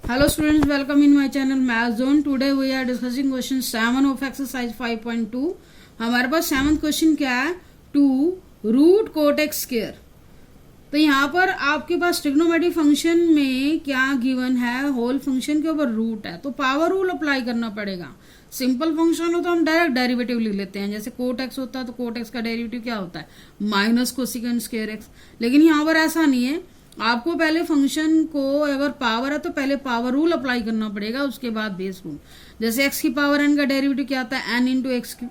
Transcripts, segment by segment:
Hello students, welcome in my channel Math Zone. Today we are discussing question 7 of exercise 5.2. हमारे पास 7th question क्या है, 2 root cortex square. तो यहाँ पर आपके पास ट्रिग्नोमेट्रिक फंक्शन में क्या गिवन है, होल फंक्शन के ऊपर रूट है, तो पावर रूल अप्लाई करना पड़ेगा। सिंपल फंक्शन हो तो हम डायरेक्ट डेरिवेटिव लिख लेते हैं, जैसे कोट एक्स होता है तो कोट एक्स का डेरिवेटिव क्या होता है, माइनस कोसेकेंट स्क्वायर एक्स। लेकिन यहाँ पर ऐसा नहीं है, आपको पहले फंक्शन को अगर पावर है तो पहले पावर रूल अप्लाई करना पड़ेगा, उसके बाद बेस रूल। जैसे एक्स की पावर एन का डेरिवेटिव क्या आता है, n into x q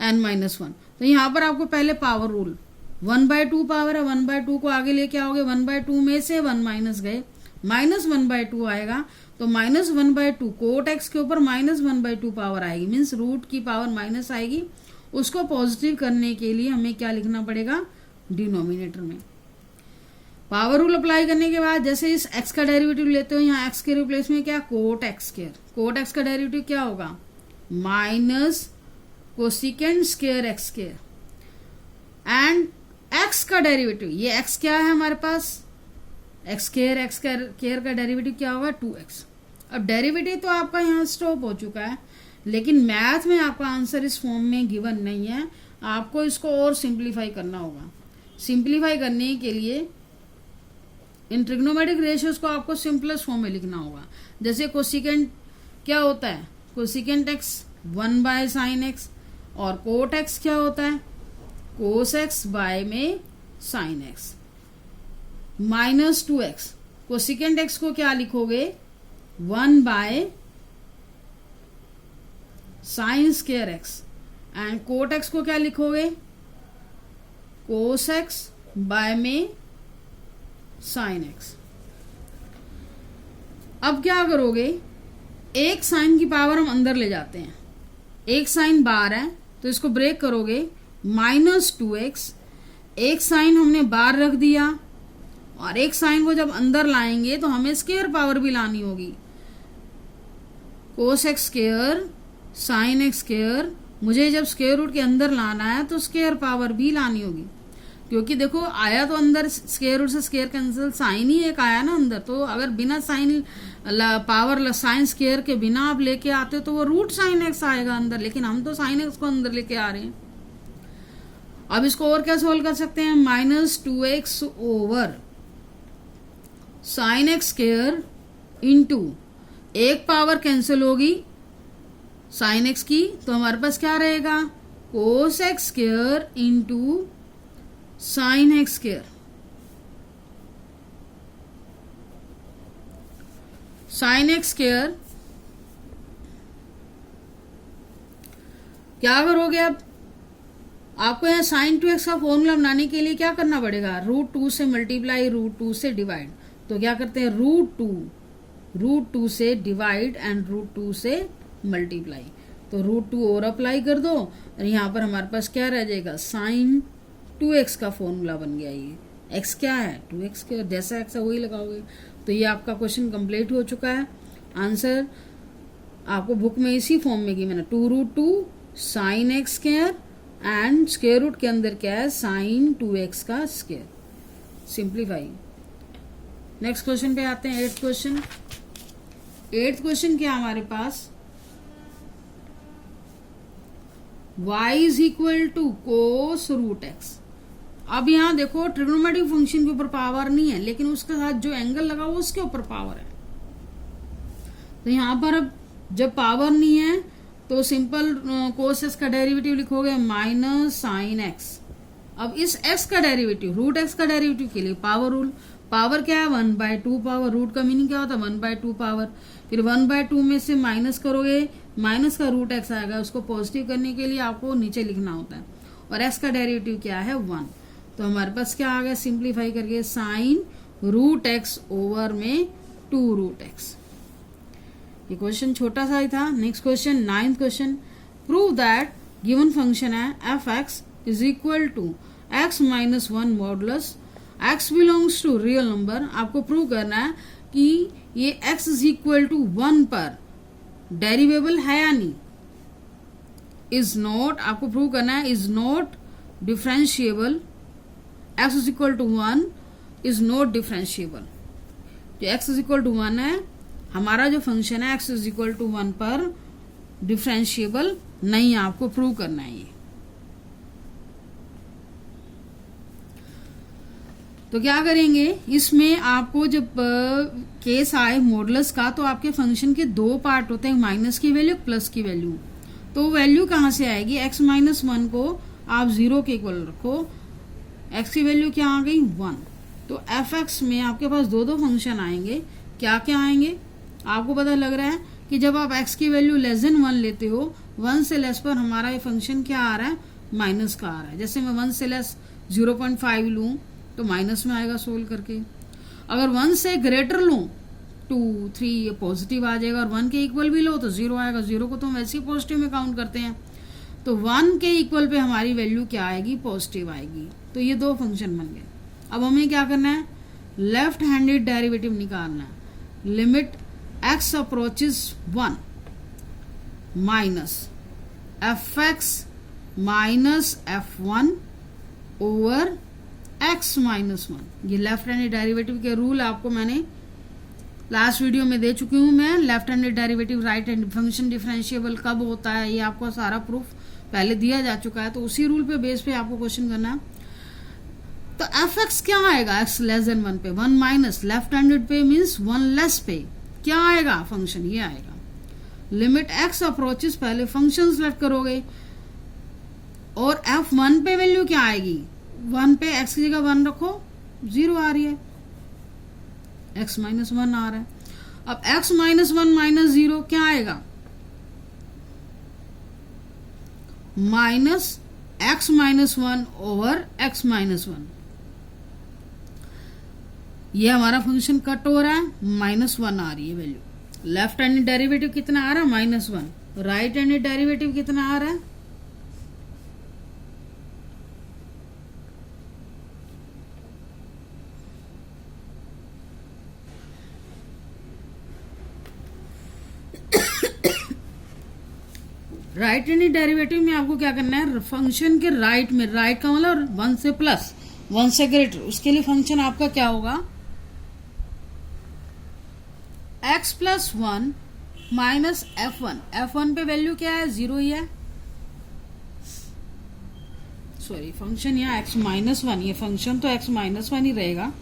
n minus 1। तो यहाँ पर आपको पहले पावर रूल 1/2 पावर है, 1/2 को आगे लेके आओगे, 1/2 में से 1 माइनस गए, माइनस 1/2 आएगा। तो माइनस 1/2 कोट एक्स के ऊपर माइनस 1/2 पावर आएगी, मीन्स रूट की पावर माइनस आएगी। उसको पॉजिटिव करने के लिए हमें क्या लिखना पड़ेगा, डिनोमिनेटर में। पावर रूल अप्लाई करने के बाद जैसे इस x का डेरिवेटिव लेते हो, यहाँ x के रिप्लेस में क्या, cot x square. Cot x का डेरिवेटिव क्या होगा, minus cosecant square x square. And x का डेरिवेटिव, ये x क्या है हमारे पास, एक्स स्क्वायर का डेरिवेटिव क्या होगा, 2x। अब डेरिवेटिव तो आपका यहाँ स्टॉप हो चुका है, लेकिन मैथ में आपका आंसर इस फॉर्म में गिवन नहीं है, आपको इसको और सिंप्लीफाई करना होगा। सिंप्लीफाई करने के लिए इन ट्रिग्नोमेट्रिक रेशियोज को आपको सिंपलेस्ट फॉर्म में लिखना होगा। जैसे कोसेकेंट क्या होता है, कोसेकेंट एक्स 1/sin x, और कोट एक्स क्या होता है, कोस एक्स बाय में sin x। Minus 2x, cosecant x को क्या लिखोगे, 1/sin square x. And cot x को क्या लिखोगे, कोस एक्स बाय में sin x। अब क्या करोगे, एक साइन की पावर हम अंदर ले जाते हैं, एक साइन बाहर है तो इसको ब्रेक करोगे, माइनस 2x। एक साइन हमने बाहर रख दिया और एक साइन को जब अंदर लाएंगे तो हमें स्क्वायर पावर भी लानी होगी, cos x square sine x square. मुझे जब स्क्वायर रूट के अंदर लाना है तो स्क्वायर पावर भी लानी होगी, क्योंकि देखो आया तो अंदर स्क्वायर रूट से स्क्वायर कैंसिल, साइन ही एक आया ना अंदर। तो अगर बिना साइन पावर साइन स्क्वायर के बिना आप लेके आते हो तो वो रूट साइन एक्स आएगा अंदर, लेकिन हम तो साइन एक्स को अंदर लेके आ रहे हैं। अब इसको और क्या सोल्व कर सकते हैं, minus 2x over sign x square into एक पावर कैंसिल होगी साइन एक्स की, तो हमारे पास क्या रहेगा, cos x square into sine x square. Sign x square क्या करोगे, अब आपको यहाँ साइन 2x का फॉर्मूला बनाने के लिए क्या करना पड़ेगा, √2 से मल्टीप्लाई, √2 से डिवाइड। तो क्या करते हैं, √2 से डिवाइड एंड √2 से मल्टीप्लाई। तो √2 और अप्लाई कर दो और यहाँ पर हमारे पास क्या रह जाएगा, साइन 2x का फॉर्मूला बन गया। ये x क्या है, 2x के जैसा x है वही लगाओगे। तो ये आपका क्वेश्चन कंप्लीट हो चुका है। आंसर आपको बुक में इसी फॉर्म में की मैंने, 2√2 sine x square and square root के अंदर क्या है, साइन 2x का स्क्वायर। सिंप्लीफाई। नेक्स्ट क्वेश्चन पे आते हैं, 8th क्वेश्चन। 8th क्वेश्चन क्या हमारे पास, y is equal to cos root x. अब यहाँ देखो ट्रिग्नोमेट्रिक फंक्शन के ऊपर पावर नहीं है, लेकिन उसके साथ जो एंगल लगा वो उसके ऊपर पावर है। तो यहाँ पर अब जब पावर नहीं है तो सिंपल कोस एक्स का डेरिवेटिव लिखोगे, माइनस साइन एक्स। अब इस x का डेरिवेटिव, रूट एक्स का डेरिवेटिव के लिए पावर रूल। पावर क्या है, 1/2 पावर, रूट का मीनिंग क्या होता है, 1/2 पावर। फिर 1/2 में से माइनस करोगे, माइनस का रूट एक्स आएगा, उसको पॉजिटिव करने के लिए आपको नीचे लिखना होता है। और x का डेरिवेटिव क्या है, 1। तो हमारे पास क्या आ गया, सिंप्लीफाई करके साइन √x ओवर में 2√x। ये क्वेश्चन छोटा सा ही था। Next question, 9th question. Prove that given function है f(x) is equal to x minus 1 modulus x belongs to real number. आपको प्रूव करना है कि ये x इज इक्वल टू 1 पर डेरिवेबल है या नहीं। इज नॉट, आपको प्रूव करना है, is not differentiable, x is equal to 1 is not differentiable. जो x इज इक्वल टू 1 है हमारा जो फंक्शन है x इज इक्वल टू 1 पर डिफरेंशिएबल नहीं है, आपको प्रूव करना है ये। तो क्या करेंगे, इसमें आपको जब केस आए मॉडुलस का, तो आपके फंक्शन के दो पार्ट होते हैं, माइनस की वैल्यू प्लस की वैल्यू। तो वैल्यू कहाँ से आएगी, x माइनस 1 को आप 0 के इक्वल रखो, x की वैल्यू क्या आ गई 1। तो fx में आपके पास दो दो फंक्शन आएंगे, क्या क्या आएंगे आपको पता लग रहा है कि जब आप x की वैल्यू लेस देन 1 लेते हो, 1 से लेस पर हमारा ये फंक्शन क्या आ रहा है, माइनस का आ रहा है। जैसे मैं 1 से लेस 0.5 लूँ तो माइनस में आएगा सोल्व करके। अगर 1 से ग्रेटर लूँ 2 3 ये पॉजिटिव आ जाएगा, और 1 के इक्वल भी लो तो 0 आएगा। 0 को तो हम वैसे ही पॉजिटिव में काउंट करते हैं। तो 1 के इक्वल पे हमारी वैल्यू क्या आएगी, पॉजिटिव आएगी। तो ये दो फंक्शन बन गए। अब हमें क्या करना है, लेफ्ट हैंडेड डेरिवेटिव निकालना है। Limit x approaches 1 minus fx minus f1 over x minus 1। ये लेफ्ट हैंडेड डेरिवेटिव के रूल आपको मैंने लास्ट वीडियो में दे चुकी हूँ मैं। Left handed derivative right hand function differentiable कब होता है, ये आपको सारा प्रूफ पहले दिया जा चुका है। तो उसी रूल पे बेस पे आपको क्वेश्चन करना है। तो fx क्या आएगा, x लेस देन 1 पे 1 माइनस लेफ्ट हैंडेड पे मीन्स 1 लेस पे क्या आएगा फंक्शन, ये आएगा। लिमिट x अप्रोचेस, पहले फंक्शन सेलेक्ट करोगे, और f1 पे वैल्यू क्या आएगी, 1 पे x की जगह 1 रखो, 0 आ रही है, x माइनस 1 आ रहा है। अब x माइनस 1 माइनस 0 क्या आएगा, minus x minus 1 over x minus 1। ये हमारा फंक्शन कट हो रहा है, माइनस 1 आ रही है वैल्यू। लेफ्ट हैंडेड डेरिवेटिव कितना आ रहा है, माइनस 1। राइट हैंडेड डेरिवेटिव कितना आ रहा है, राइट हैंडेड डेरिवेटिव में आपको क्या करना है, फंक्शन के राइट में, राइट का मतलब 1 से प्लस 1 से ग्रेटर, उसके लिए फंक्शन आपका क्या होगा, x plus 1 minus f1। f1 पे वैल्यू क्या है, 0 ही है, सॉरी फंक्शन यहाँ x माइनस 1, ये फंक्शन तो x माइनस 1 ही रहेगा।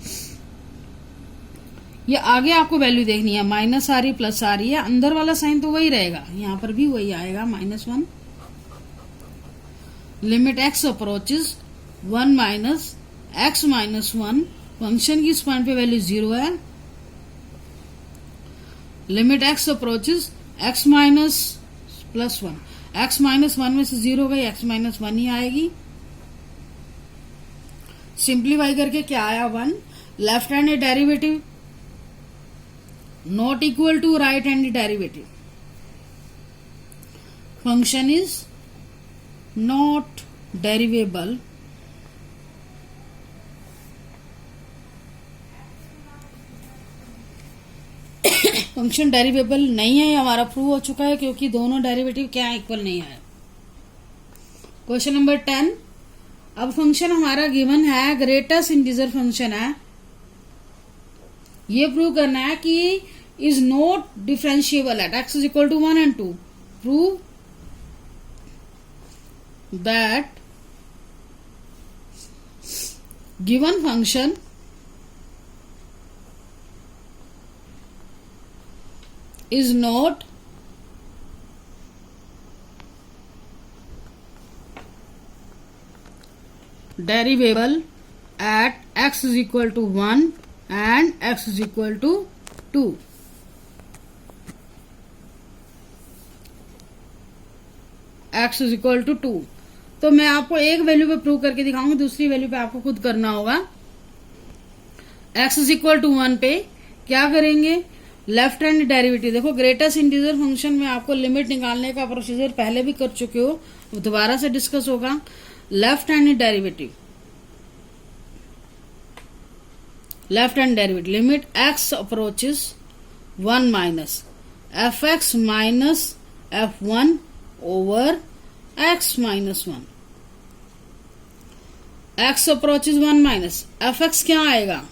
ये आगे आपको वैल्यू देखनी है, माइनस आ रही प्लस आ रही है, अंदर वाला साइन तो वही रहेगा, यहाँ पर भी वही आएगा minus 1। Limit x approaches 1 minus x minus 1, function की इस पॉइंट पे वैल्यू 0 है। Limit x approaches x minus plus 1, x minus 1 में से 0 गई, x माइनस 1 ही आएगी। सिंप्लीफाई करके क्या आया, 1। Left handed derivative not equal to right handed derivative, function is not derivable function derivable नहीं है, हमारा प्रूव हो चुका है, क्योंकि दोनों डेरिवेटिव क्या इक्वल नहीं है। Question number 10। अब फंक्शन हमारा गिवन है, ग्रेटेस्ट इंटीजर फंक्शन है, ये प्रूव करना है कि is not differentiable at x is equal to 1 and 2। Prove that given function is not derivable at x is equal to 1 and x is equal to 2। x is equal to 2। तो मैं आपको एक value पे prove करके दिखाऊंगी, दूसरी value पे आपको खुद करना होगा। x is equal to 1 पे क्या करेंगे, लेफ्ट हैंड डेरिवेटिव देखो, ग्रेटेस्ट इंटीजर फंक्शन में आपको लिमिट निकालने का प्रोसीजर पहले भी कर चुके हो, दोबारा से डिस्कस होगा। Left hand derivative, left hand derivative limit x approaches 1 minus fx minus f1 over x minus 1। x approaches 1 minus fx क्या आएगा,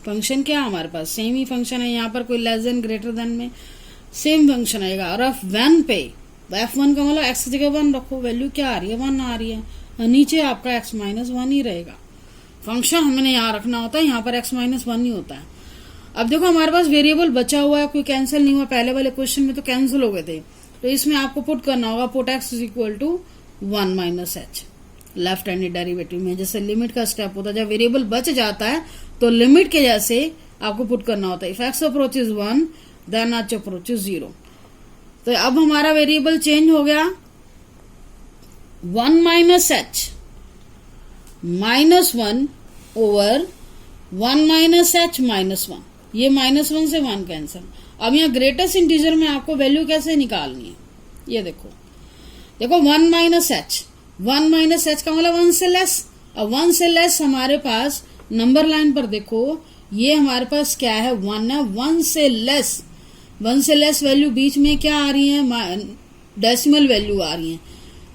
फंक्शन क्या है हमारे पास, सेम ही फंक्शन है, यहाँ पर कोई लेस देन ग्रेटर देन में सेम फंक्शन आएगा। और f1 पे f1 का मतलब x की जगह 1 रखो, वैल्यू क्या आ रही है 1 आ रही है, और नीचे आपका x माइनस 1 ही रहेगा। फंक्शन हमने यहाँ रखना होता है, यहाँ पर x माइनस 1 ही होता है। अब देखो हमारे पास वेरिएबल बचा हुआ है, कोई कैंसिल नहीं हुआ, पहले वाले क्वेश्चन में तो कैंसिल हो गए थे, तो इसमें आपको पुट करना होगा put x is equal to 1 minus h left handed derivative में। जैसे लिमिट का स्टेप होता है, जब वेरिएबल बच जाता है तो लिमिट के जैसे आपको पुट करना होता है। If x approaches 1 then h approaches 0। तो अब हमारा वेरिएबल चेंज हो गया, 1 minus h minus 1 over 1 minus h minus 1, ये माइनस 1 से 1 कैंसिल। अब यहाँ ग्रेटेस्ट इंटीजर में आपको वैल्यू कैसे निकालनी है, ये देखो 1 माइनस h, 1 माइनस h का मतलब 1 से लेस। अब 1 से लेस हमारे पास नंबर लाइन पर देखो, ये हमारे पास क्या है 1 है, 1 से लेस, 1 से लेस वैल्यू बीच में क्या आ रही है, डेसिमल वैल्यू आ रही है।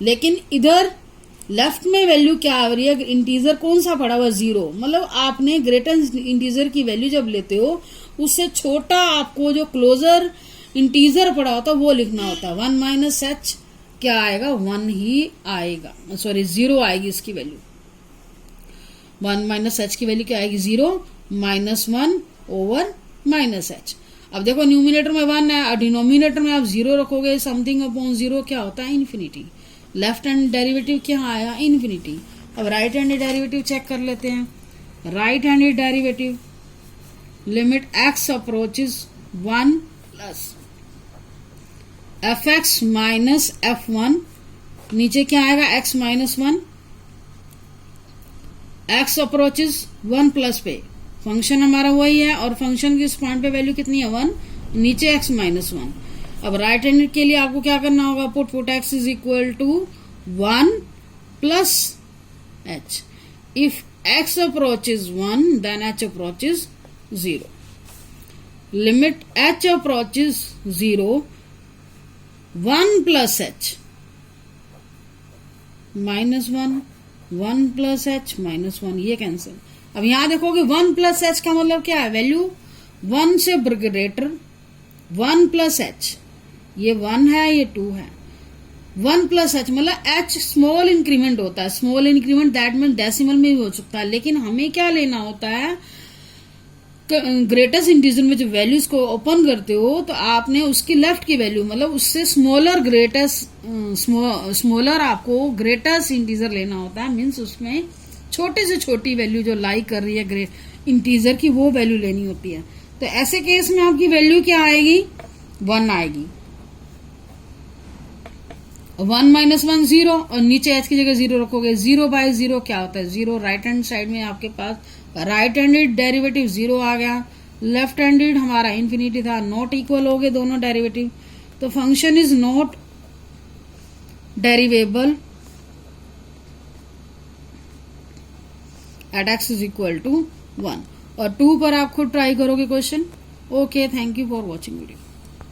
लेकिन इधर लेफ्ट में वैल्यू क्या आ रही है, इंटीजर कौन सा पड़ा हुआ 0, मतलब आपने ग्रेटर इंटीजर की वैल्यू जब लेते हो उससे छोटा आपको जो क्लोजर इंटीजर पड़ा होता है वो लिखना होता है। 1 माइनस h क्या आएगा 1 ही आएगा, सॉरी 0 आएगी इसकी वैल्यू। 1 माइनस h की वैल्यू क्या आएगी 0 माइनस 1 ओवर माइनस h। अब देखो न्यूमिनेटर में 1 है और डिनोमिनेटर में आप 0 रखोगे, समथिंग अपॉन 0 क्या होता है इन्फिनिटी। लेफ्ट हैंड डेरिवेटिव क्या आया इन्फिनिटी। अब राइट हैंड डेरिवेटिव चेक कर लेते हैं। Right hand derivative limit x approaches 1 plus fx minus f1, नीचे क्या आएगा x minus 1, x approaches 1 plus पे फंक्शन हमारा वही है और फंक्शन की इस पॉइंट पे वैल्यू कितनी है 1, नीचे x माइनस 1। अब राइट हैंड के लिए आपको क्या करना होगा, put x is equal to 1 plus h। If x approaches 1 then h approaches 0। Limit h approaches 0 1 plus h minus 1, 1 plus h minus 1, ये कैंसिल। अब यहां देखोगे 1 प्लस h का मतलब क्या है, वैल्यू 1 से ग्रेटर 1 प्लस h, ये 1 है ये 2 है। 1 प्लस h मतलब h स्मॉल इंक्रीमेंट होता है, small increment that mean decimal में भी हो सकता है, लेकिन हमें क्या लेना होता है ग्रेटेस्ट इंटीजर में जो वैल्यूज को ओपन करते हो तो आपने उसकी लेफ्ट की वैल्यू मतलब उससे स्मॉलर ग्रेटेस्ट स्मॉलर आपको ग्रेटेस्ट इंटीजर लेना होता है, मीन्स उसमें छोटे से छोटी वैल्यू जो लाइक कर रही है इंटीजर की वो वैल्यू लेनी होती है। तो ऐसे केस में आपकी वैल्यू क्या आएगी 1 आएगी, 1 माइनस 1 0 और नीचे h की जगह 0 रखोगे, 0 बाय 0 क्या होता है 0। राइट हैंड साइड में आपके पास राइट हैंडेड डेरिवेटिव 0 आ गया, लेफ्ट हैंडेड हमारा इन्फिनिटी था, नॉट इक्वल हो गए दोनों डेरिवेटिव, तो function is not derivable at x is equal to 1। और 2 पर आप खुद ट्राई करोगे question. Okay, thank you for watching video.